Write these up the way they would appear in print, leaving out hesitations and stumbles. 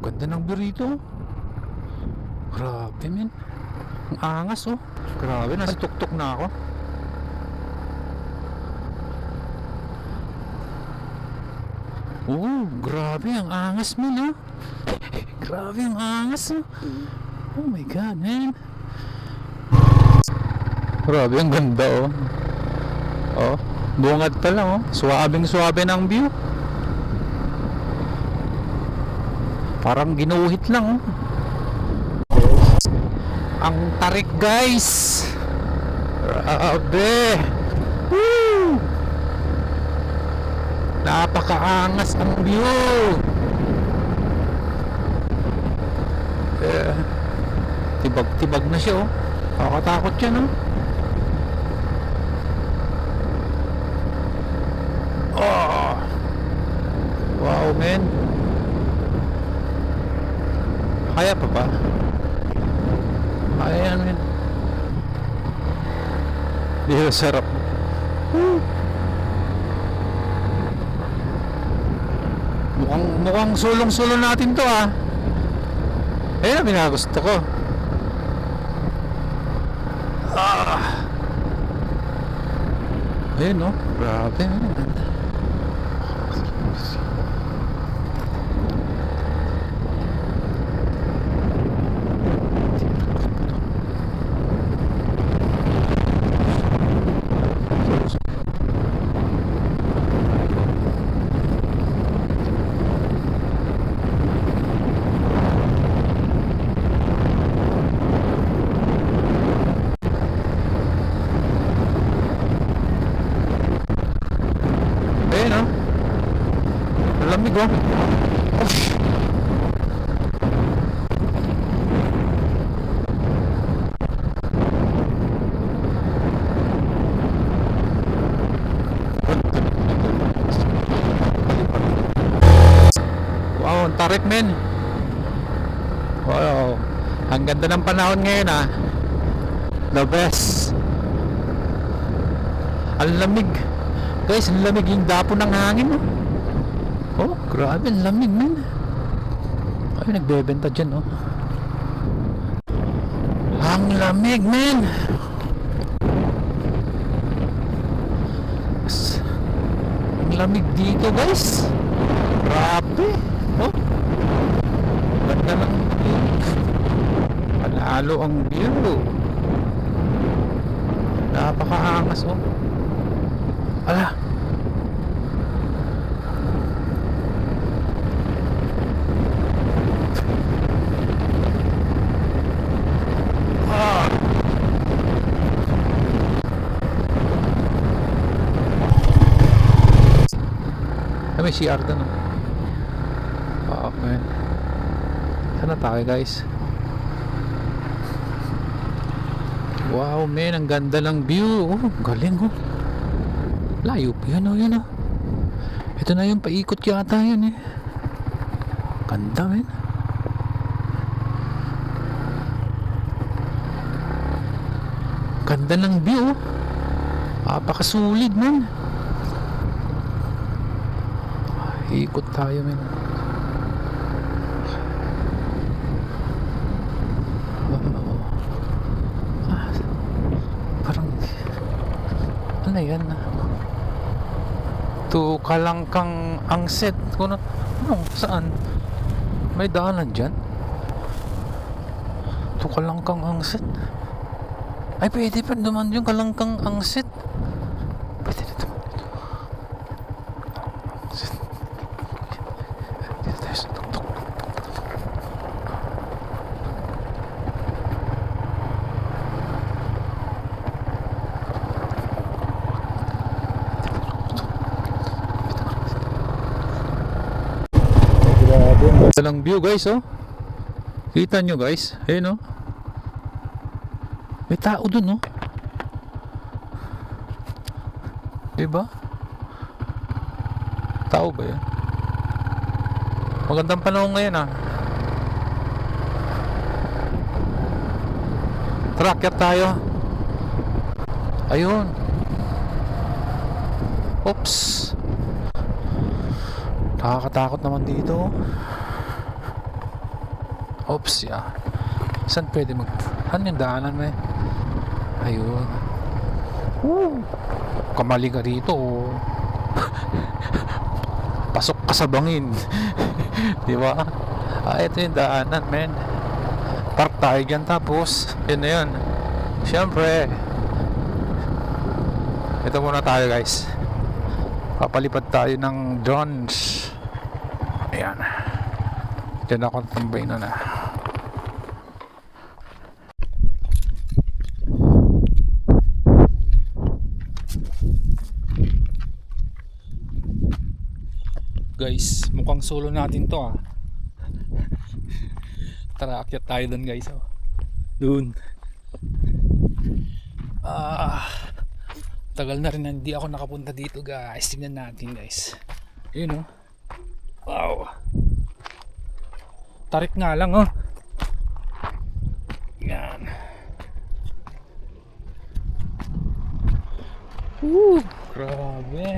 Ganda ng burrito. Grabe men. Ang angas oh. Grabe, nasa tuktok na ako. Oh, grabe ang angas men oh. Grabe ang angas oh. Oh my god man. Grabe ang ganda oh. Oh, bungad pa lang oh. Suwabing suwabe ng view. Parang ginuhit lang oh. Ang tarik guys. Grabe. Woo! Napakaangas ang view. Tibag-tibag na siya oh. Nakakatakot yan oh. Oh. Wow man. Kaya pa ba? Kaya yan man. Di ba sarap? Mukhang sulong-sulong natin to ah. Ayun ang binagusto ko. Ah. Ayun no. Grabe. Ang ganda. Ayun oh. Lamig oh. Wow, ang tarik men. Wow. Ang ganda ng panahon ngayon ah. The best. Ang lamig. Guys, ang lamig yung dapo ng hangin oh. Oh, grabe, ang lamig men. Ay, nagbebenta dyan oh. Ang lamig men. Ang lamig dito guys. Grabe. Oh, ganda ng view. Panalo ang view. Napakaangas oh. Ala. Ah. May CR doon oh. Okay. Sana tayo guys. Wow man, ang ganda ng view. Oh, galing oh. Layo pa yan oh, yan oh. Ito na yung paikot yata yan eh. Ganda men. Ganda ng view oh. Napakasulit men. Ikot tayo men. Parang ano yan ah. To Kalangkang Angset. Ano? Saan? May daanan dyan? To Kalangkang Angset. Ay, pwede pa duman yung Kalangkang Angset. Pwede na duman dito. Angset. Dito tayo sa tuktok. Ito lang view guys oh. Kita nyo guys. Ayun oh. May tao dun oh. Diba? Tao ba yan? Magandang panahon ngayon ah. Tracker tayo. Ayun. Oops. Nakakatakot naman dito. Oops, yeah. Saan pwede saan yung daanan mo eh? Ayun. Woo! Kamali ka rito. Pasok ka sa bangin. Di ba? Ito yung daanan, men. Park tayo dyan, tapos yun na yun. Siyempre, ito muna tayo, guys. Papalipad tayo ng drones. Ayan. Diyan ako tambay na. Guys, mukhang solo natin to ah. Tara, akyat tayo dun, guys. Dun. Tagal na rin hindi ako nakapunta dito, guys. Tingnan natin, guys. Yun oh. Wow. Tarik nga lang oh. Yan. Grabe.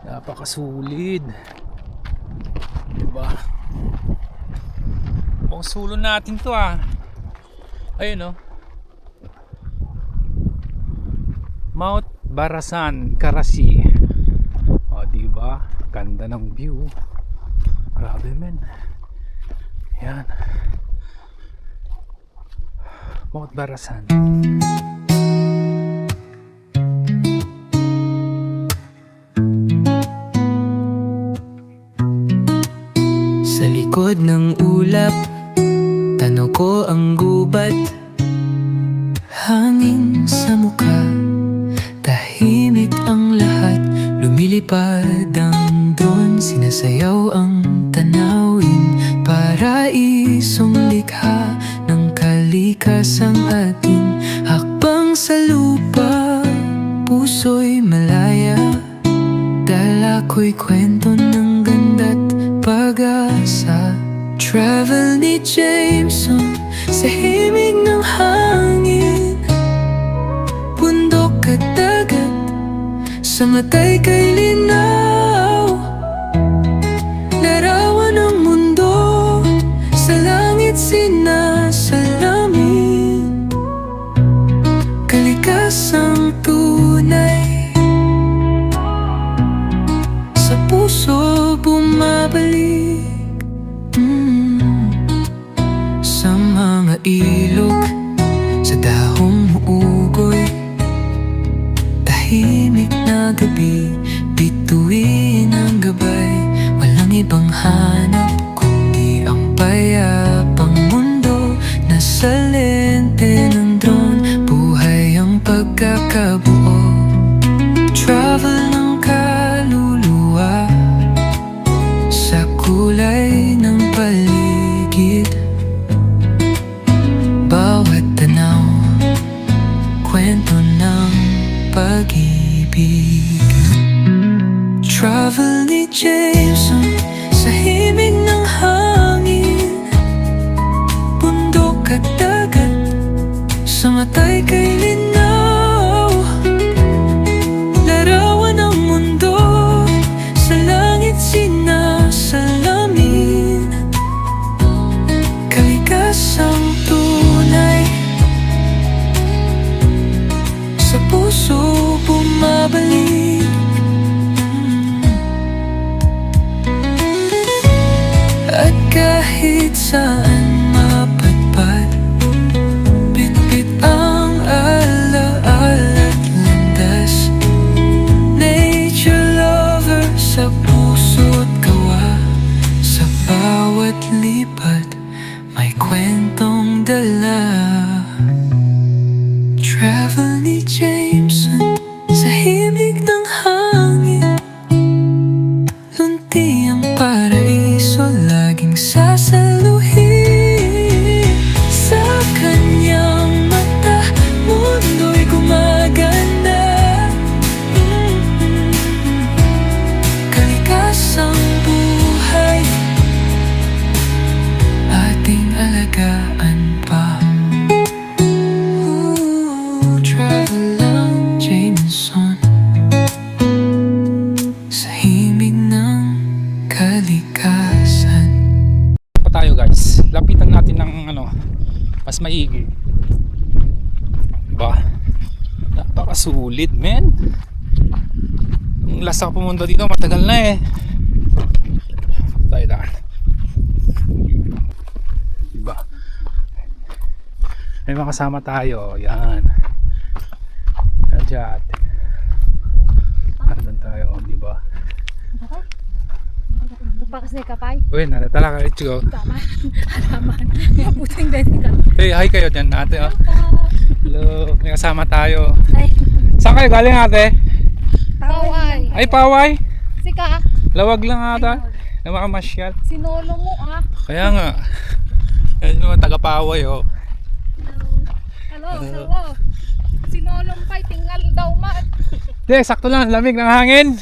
Napakasulid. Diba? Mukhang sulo natin to ah. Ayun oh. Mount Barasan, Karachi. O diba? Ganda ng view. Grabe men. Yan. Mount Barasan. Sa likod ng ulap, tanaw ko ang gubat. Hangin sa mukha, tahimik ang lahat. Lumilipad ang drone, sinasayaw ang tanawin. Paraisong likha ng kalikasang ating hakbang sa lupa. Puso'y malaya, dala ko'y kwento ng ganda't pag-asa. Travel ni Jameson sa himig ng hangin. Bundok at dagat, sa matay kay linaw. Larawan ng mundo, sa langit sinasalamin. Kalikasang tunay, sa puso bumabalik. Sa mga ilog, sa dahong uugoy, tahimik na gabi, bituin ang gabay. Walang ibang hanap kundi ang payapang mundo. Nasa lente ng drone, buhay ang pagkakabuo. Travel ng kaluluwa, sa kulay ng paligid. Bawat tanaw, kwento ng pag-ibig. Travel ni Jameson sa himig ng hangin. Bundok at dagat, sa matay kay linaw. Larawan ng mundo, sa langit sinasalamin. Kalikasang tunay, sa puso bumabalik. At kahit saan mapadpad, bitbit ang alaala at landas. Nature lover sa puso't gawa, sa bawat lipad may kwentong dala. Travel ni Jameson sa himig ng hangin. Lunti ang paraiso, laging sasaluhin. Sa kanyang mata, mundo'y gumaganda. Kalikasang buhay, ating alagaan pa. Travel lang Jameson sa himig ng kalikasan. tayo guys. Lapitan natin ng ano, mas maigi. Ba, napakasulit men. Yung last ako pumunta dito matagal na eh. Tayo daan. Diba? May mga kasama tayo. Yan. Nandiyan. Andun tayo, diba? Bakas na kapay. Uy, nalatala ka, let's go. Tama. Alaman. Mabuting din ka. Hey, hi kayo dyan ate. Oh. Hello, may kasama tayo. Ay. Saan kayo galing ate? Paway. Ay, Paway. Sika. Lawag lang ata. Na makamasyal. Sinolo mo ah. Kaya nga. Yan naman taga Paway oh. Hello. Hello. Sinolong pa'y tingal daw mat. Hindi, sakto lang. Lamig ng hangin.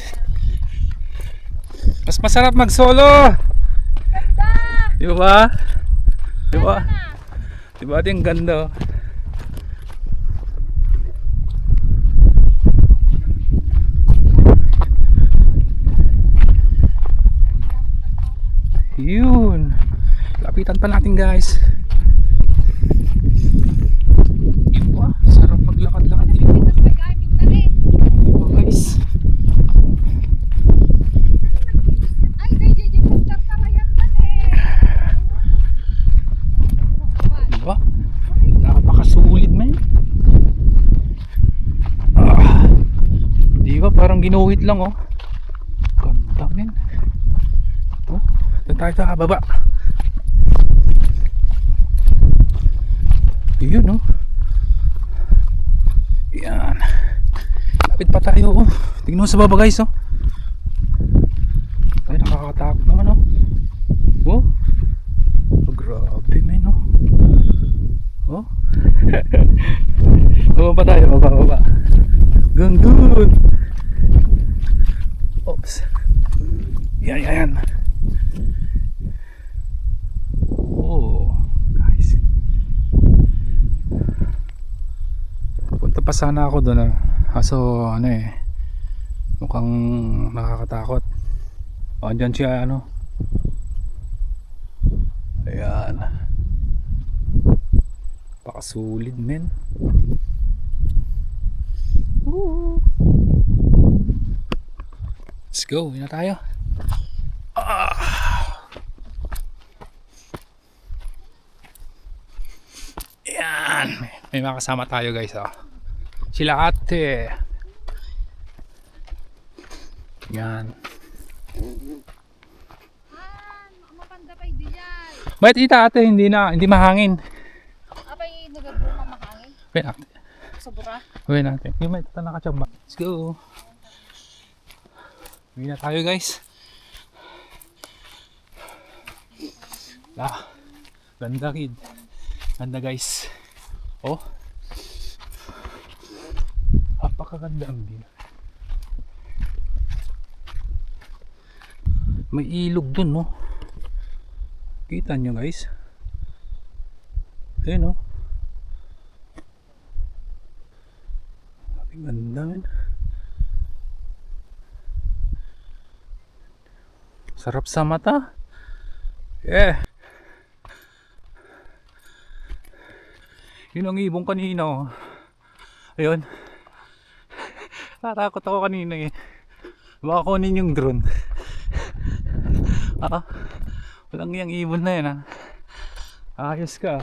Mas masarap mag-solo. Ganda. Di ba? Di ba? Di ba ate ang ganda oh. Yun. Lapitan pa natin guys. Iba, sarap maglakad-lakad dito. Dito sa gamit na rin. Diba guys? Ay, JJ pagkakarayan na eh. Diba? Napakasulit man. Diba parang ginuhit lang oh. Ganda men. Oh, doon tayo sa baba. Yun oh. Yan. Lapit pa tayo oh. Tingnan mo sa baba guys oh. Ay nakakatakot naman oh. Oh. Oh grabe men oh. Oh. Baba pa tayo, baba. Gandun. Oops. Yan. Oh, guys. Punta pa sana ako doon ah. Kaso ano eh. Mukhang nakakatakot. O, andyan siya ano. Ayan. Pakasulit men. Let's go, yun na tayo. Yan. May mga kasama tayo guys oh. Sila ate. Yan. Mapanda pa'y dijay. Bakit ita ate hindi mahangin. Apay nagabuma makangin. Wait ate. Sobra. Wait ate. Yung may tata nakachamba. Let's go. Uwi na tayo guys. Ganda kid. Ganda guys. Oh. Napakaganda ang view. May ilog dun no. Kita nyo guys. Ayun no. Ang ganda men. Sarap sa mata. Yeah. Yun ang ibong kanina oh. Ayun. Natakot ako kanina eh. Baka kunin yung drone. Walang yung ibon na yan ah. Ayos ka.